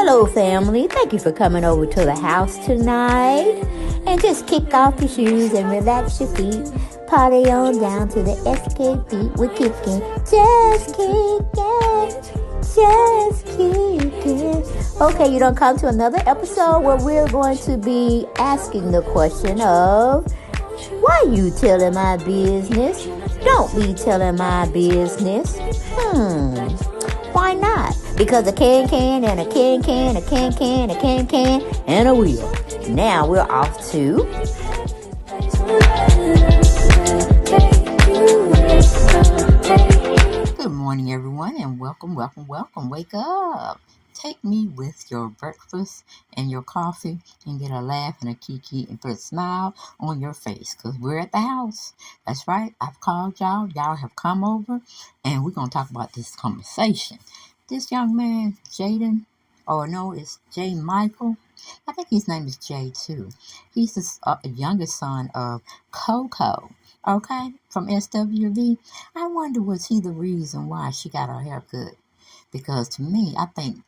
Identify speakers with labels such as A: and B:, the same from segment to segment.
A: Hello, family. Thank you for coming over to the house tonight. And just kick off your shoes and relax your feet. Party on down to the SKP. We're kicking. Just kicking. Just kicking. Okay, you don't come to another episode where we're going to be asking the question of, why you telling my business? Don't be telling my business. Why not? Because a can and a can, a can, a can, and a wheel. Now we're off to... Good morning, everyone, and welcome. Wake up. Take me with your breakfast and your coffee and get a laugh and a kiki and put a smile on your face, because we're at the house. That's right. I've called y'all. Y'all have come over, and we're going to talk about this conversation. This young man, Jaden, it's J. Michael. I think his name is Jay, too. He's the youngest son of Coco, okay, from SWV. I wonder, was he the reason why she got her hair cut? Because to me, I think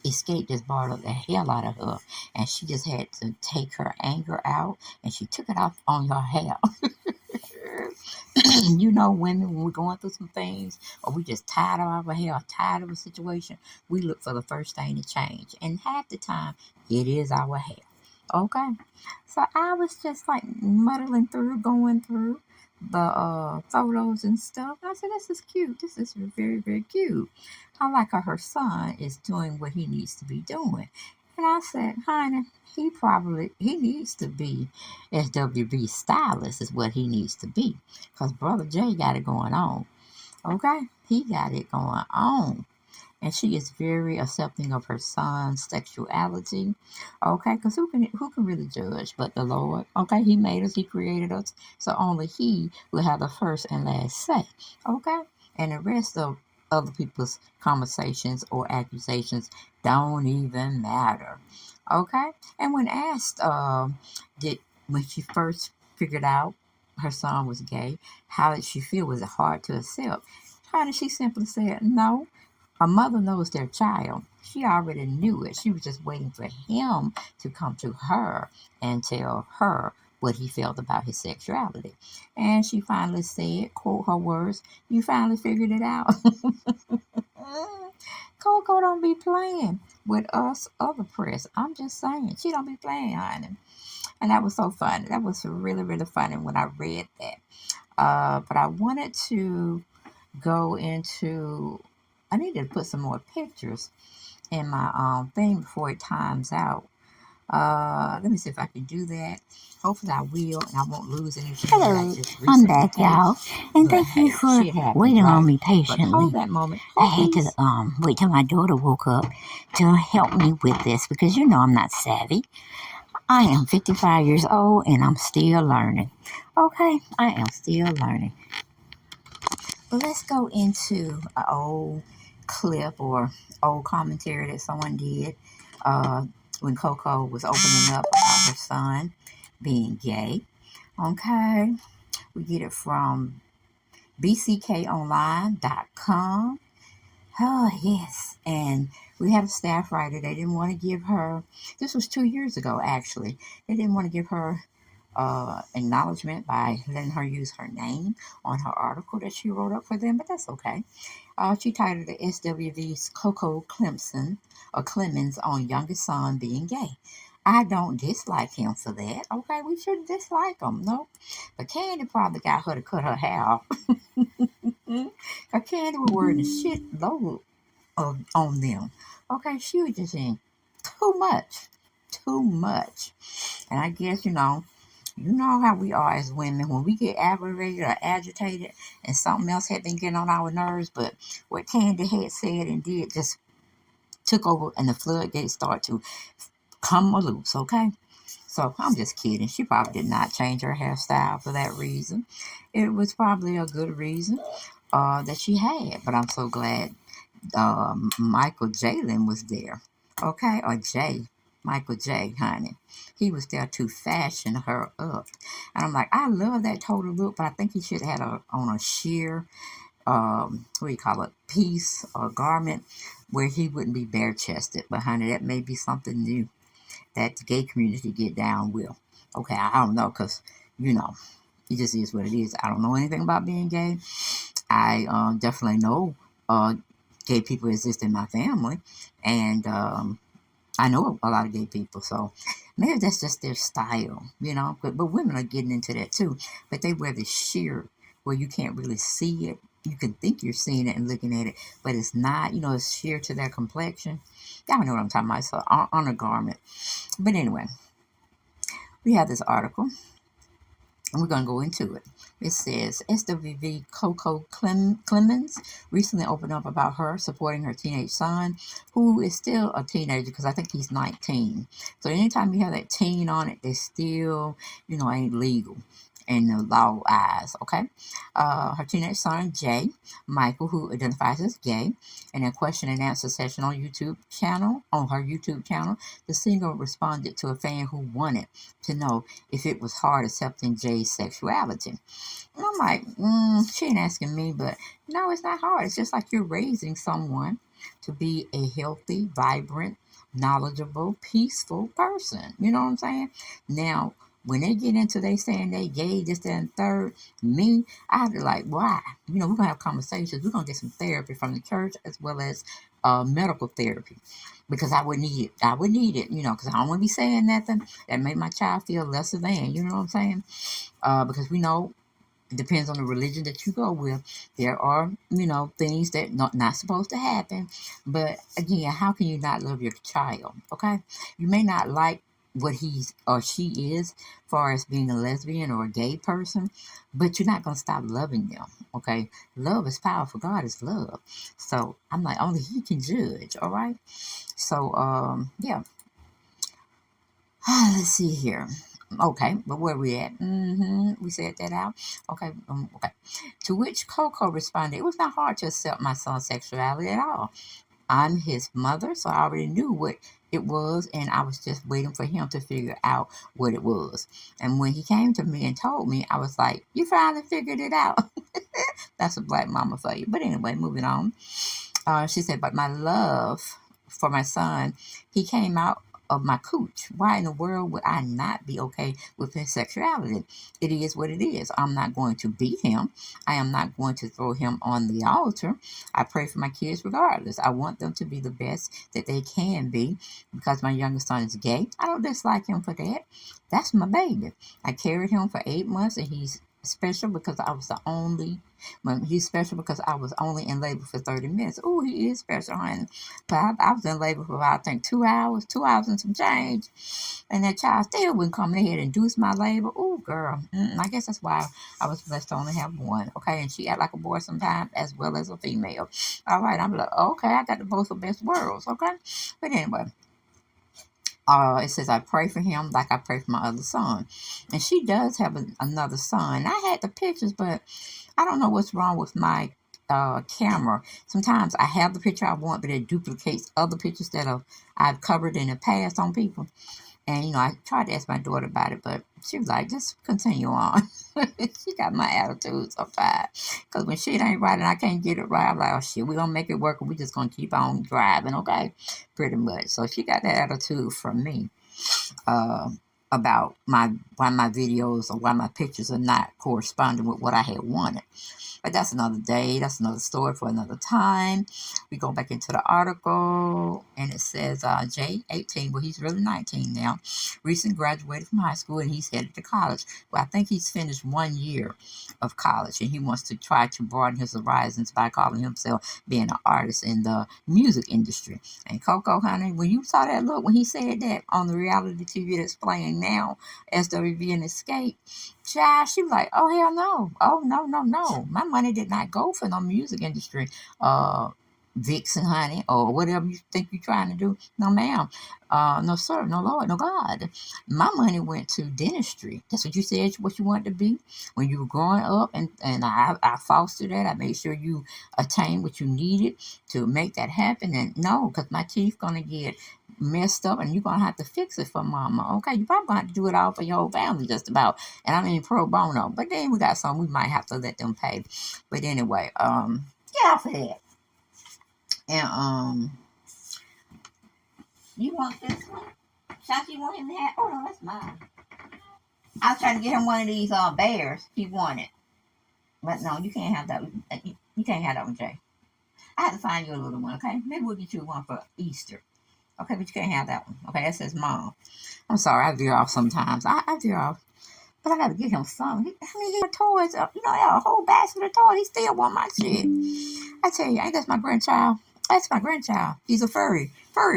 A: Escape just bothered the hell out of her, and she just had to take her anger out, and she took it off on her hair. You know, women, when we're going through some things, or we just tired of our hair, or tired of a situation, we look for the first thing to change. And half the time, it is our hair. Okay? So I was just like muddling through, going through the photos and stuff. I said, this is cute. This is very, very cute. I like how her son is doing what he needs to be doing. And I said, honey, he needs to be SWV stylist is what he needs to be. Because Brother Jay got it going on. Okay? He got it going on. And she is very accepting of her son's sexuality. Okay? Because who can really judge but the Lord? Okay? He made us. He created us. So only he will have the first and last say. Okay? And the rest of other people's conversations or accusations don't even matter. Okay? And when asked, when she first figured out her son was gay, how did she feel? Was it hard to accept? How did she simply say, no, a mother knows their child. She already knew it. She was just waiting for him to come to her and tell her what he felt about his sexuality. And she finally said, quote her words, you finally figured it out. Coco don't be playing with us other press. I'm just saying, she don't be playing, honey. And that was so funny. That was really, really funny when I read that. But I wanted to go into, I needed to put some more pictures in my thing before it times out. Let me see if I can do that. Hopefully I will, and I won't lose anything.
B: Hello, I'm back, y'all, and thank you for waiting on me patiently.
A: That moment,
B: I had to wait till my daughter woke up to help me with this, because you know I'm not savvy. I am 55 years old, and I'm still learning. Okay, I am still learning. But let's go into an old clip or old commentary that someone did when Coco was opening up about her son being gay. Okay, we get it from bckonline.com. Oh, yes. And we have a staff writer. They didn't want to give her, this was 2 years ago, actually. They didn't want to give her acknowledgement by letting her use her name on her article that she wrote up for them, but that's okay. She titled it SWV's CocoClemons on youngest son being gay. I don't dislike him for that. Okay, we shouldn't dislike him. Nope. But Kandi probably got her to cut her hair off. Because Kandi was wearing a shit load on them. Okay, she was just in too much. Too much. And I guess, you know how we are as women. When we get aggravated or agitated and something else had been getting on our nerves, but what Kandi had said and did just took over, and the floodgates start to come loose, okay? So I'm just kidding. She probably did not change her hairstyle for that reason. It was probably a good reason that she had. But I'm so glad Michael Jalen was there, okay? Or Michael J, honey. He was there to fashion her up. And I'm like, I love that total look, but I think he should have had on a sheer, piece or garment where he wouldn't be bare-chested. But honey, that may be something new that the gay community get down with. Okay, I don't know, because, you know, it just is what it is. I don't know anything about being gay. I definitely know gay people exist in my family, and I know a lot of gay people, so maybe that's just their style, you know. But women are getting into that too. But they wear the sheer where you can't really see it. You can think you're seeing it and looking at it, but it's not. You know, it's sheer to their complexion. Y'all know what I'm talking about. So on a garment. But anyway, we have this article, and we're going to go into it. It says SWV CocoClemons recently opened up about her supporting her teenage son, who is still a teenager because I think he's 19. So anytime you have that teen on it, they still, you know, ain't legal in the law eyes, okay? Her teenage son, Jay Michael, who identifies as gay, in a question and answer session on her YouTube channel, the singer responded to a fan who wanted to know if it was hard accepting Jay's sexuality. And I'm like, she ain't asking me, but no, it's not hard. It's just like you're raising someone to be a healthy, vibrant, knowledgeable, peaceful person. You know what I'm saying? Now, when they get into they saying they gay, this, that, and third, me, I have to like, why? You know, we're going to have conversations. We're going to get some therapy from the church as well as medical therapy. Because I would need it. I would need it, you know, because I don't want to be saying nothing that made my child feel lesser than, you know what I'm saying? Because we know it depends on the religion that you go with. There are, you know, things that not supposed to happen. But again, how can you not love your child? Okay? You may not like what he or she is, as far as being a lesbian or a gay person, but you're not going to stop loving them. Okay? Love is powerful. God is love. So I'm like, only he can judge. All right? So, yeah. Let's see here. Okay, but where we at? We said that out. Okay, okay. To which Coco responded, it was not hard to accept my son's sexuality at all. I'm his mother, so I already knew what it was, and I was just waiting for him to figure out what it was. And when he came to me and told me, I was like, you finally figured it out. That's a black mama for you. But anyway, moving on. She said, but my love for my son, he came out of my cooch. Why in the world would I not be okay with his sexuality? It is what it is. I'm not going to beat him. I am not going to throw him on the altar. I pray for my kids regardless. I want them to be the best that they can be because my youngest son is gay. I don't dislike him for that. That's my baby. I carried him for 8 months and he's special because I was the only he's special because I was only in labor for 30 minutes. Oh, he is special, honey. But I was in labor for about, I think, 2 hours and some change. And that child still wouldn't come in here and induce my labor. Oh, girl. I guess that's why I was blessed to only have one. Okay, and she act like a boy sometimes as well as a female. All right, I'm like, okay, I got the both of best worlds. Okay, but anyway. It says, I pray for him like I pray for my other son. And she does have another son. I had the pictures, but I don't know what's wrong with my camera. Sometimes I have the picture I want, but it duplicates other pictures that I've covered in the past on people. And, you know, I tried to ask my daughter about it, but she was like, just continue on. She got my attitude sometimes. Because when shit ain't right and I can't get it right, I'm like, oh, shit, we're going to make it work and we just going to keep on driving, okay? Pretty much. So she got that attitude from me about why my videos or why my pictures are not corresponding with what I had wanted. But that's another day. That's another story for another time. We go back into the article, and it says Jay, 18, well, he's really 19 now, recently graduated from high school, and he's headed to college. Well, I think he's finished 1 year of college, and he wants to try to broaden his horizons by calling himself being an artist in the music industry. And Coco, honey, when you saw that look, when he said that on the reality TV that's playing now, SWV and Escape, child, she was like, oh, hell no. Oh, no, no, no. My money did not go for no music industry. Vixen, honey, or whatever you think you're trying to do. No, ma'am. No, sir. No, Lord. No, God. My money went to dentistry. That's what you said what you wanted to be when you were growing up. And I fostered that. I made sure you attained what you needed to make that happen. And no, because my teeth going to get messed up and you're going to have to fix it for mama. Okay, you probably going to have to do it all for your whole family just about. And I mean pro bono. But then we got some we might have to let them pay. But anyway, get off of that. And You want this one? Shanti, you want him to have? Oh no, that's mine. I was trying to get him one of these bears. He wanted, but no, you can't have that. You can't have that one, Jay. I have to find you a little one, okay? Maybe we'll get you one for Easter. Okay, but you can't have that one. Okay, that says mom. I'm sorry, I veer off sometimes. I veer off. But I gotta get him some. He had toys. A whole basket of toys. He still want my shit. I tell you, ain't that's my grandchild? That's my grandchild. He's a furry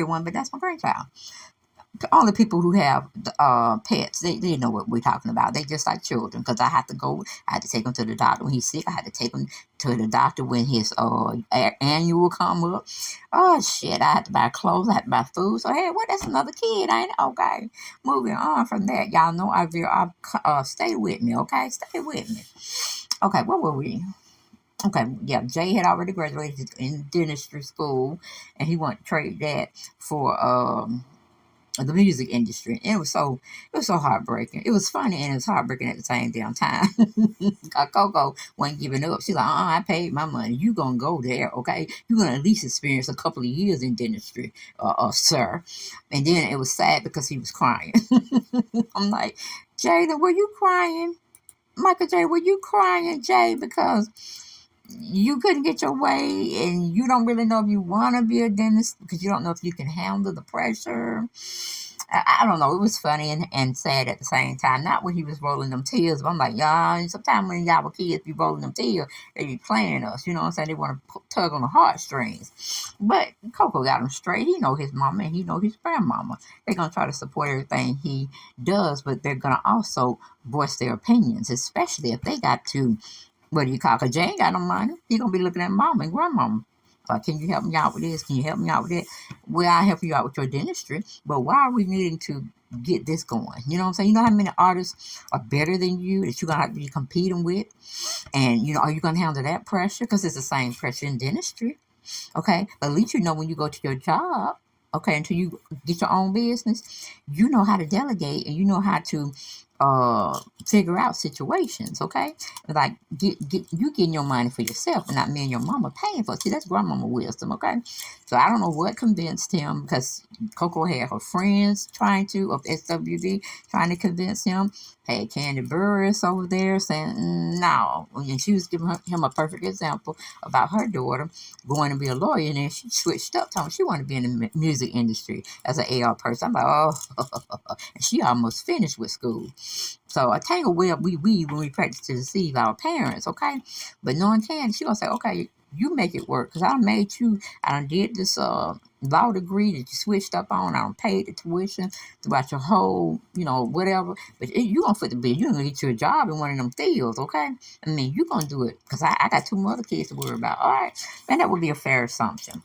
B: one, but that's my grandchild. Only people who have pets, they know what we're talking about. They just like children because I had to take him to the doctor when he's sick. I had to take him to the doctor when his annual come up. Oh shit, I had to buy clothes, I had to buy food. So hey, that's another kid, ain't it? Okay, moving on from that. Y'all know stay with me, okay? Stay with me. Okay, what were we? Okay, yeah, Jay had already graduated in dentistry school, and he wanted to trade that for the music industry. And it was so heartbreaking. It was funny and it was heartbreaking at the same damn time. Coco wasn't giving up. She's like, I paid my money. You gonna go there, okay? You're gonna at least experience a couple of years in dentistry, sir. And then it was sad because he was crying. I'm like, Jada, were you crying? Michael J, were you crying, Jay, because you couldn't get your way and you don't really know if you want to be a dentist because you don't know if you can handle the pressure? I don't know. It was funny and sad at the same time. Not when he was rolling them tears, but I'm like, y'all, sometimes when y'all were kids be rolling them tears, they be playing us. You know what I'm saying? They want to tug on the heartstrings. But Coco got him straight. He know his mama and he know his grandmama. They're going to try to support everything he does, but they're going to also voice their opinions, especially if they got to, what do you call it? Because Jay ain't got no money. He going to be looking at mama and grandmama. Can you help me out with this? Can you help me out with that? Well, I'll help you out with your dentistry, but why are we needing to get this going? You know what I'm saying? You know how many artists are better than you that you're going to have to be competing with? And, are you going to handle that pressure? Because it's the same pressure in dentistry. Okay? But at least you know when you go to your job, okay, until you get your own business, you know how to delegate and you know how to figure out situations, okay? Like you getting your money for yourself and not me and your mama paying for it. See, that's grandmama wisdom, okay? So I don't know what convinced him because Coco had her friends trying to, of SWV, trying to convince him. Had KandiBurruss over there saying no. And she was giving him a perfect example about her daughter going to be a lawyer, and then she switched up, told me she wanted to be in the music industry as an AR person. I'm like, oh, and she almost finished with school. So a tangle web we weave when we practice to deceive our parents, okay? But knowing Candy, she gonna say, okay, you make it work, because I made you, I done did this law degree that you switched up on, I done paid the tuition throughout your whole, whatever, but you gonna foot the bill, you gonna get you a job in one of them fields, okay? I mean, you gonna do it, because I got two other kids to worry about, all right? And that would be a fair assumption.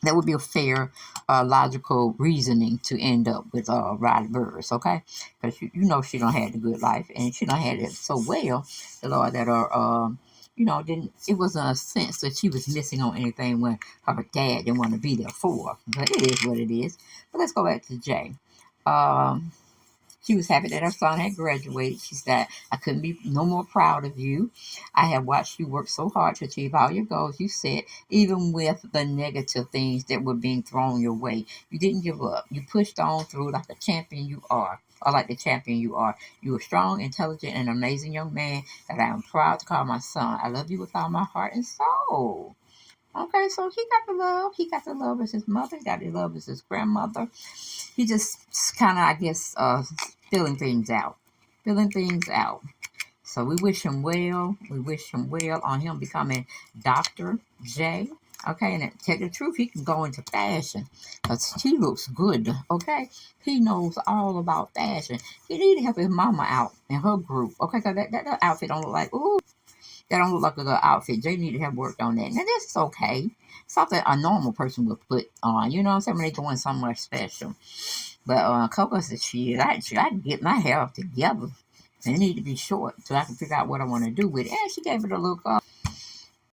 B: That would be a fair, logical reasoning to end up with KandiBurruss, okay? Because you know she don't have the good life, and she don't have it so well. The Lord that didn't. It wasn't a sense that she was missing on anything when her dad didn't want to be there for. But it is what it is. But let's go back to Jay. She was happy that her son had graduated. She said, I couldn't be no more proud of you. I have watched you work so hard to achieve all your goals you set, even with the negative things that were being thrown your way. You didn't give up. You pushed on through like a champion you are. Or like the champion you are. You are strong, intelligent, and amazing young man that I am proud to call my son. I love you with all my heart and soul. Okay, so he got the love. He got the love as his mother. He got the love as his grandmother. He just kind of, I guess, filling things out. Filling things out. So we wish him well. We wish him well on him becoming Dr. J. Okay, and to tell the truth, he can go into fashion because he looks good. Okay, he knows all about fashion. He need to help his mama out in her group. Okay, because that outfit don't look like, ooh, that don't look like a good outfit. They need to have worked on that. Now, this is okay. Something a normal person would put on. You know what I'm saying? When they going somewhere special. But Coco said, shit, I can get my hair together. It need to be short so I can figure out what I want to do with it. And she gave it a look up.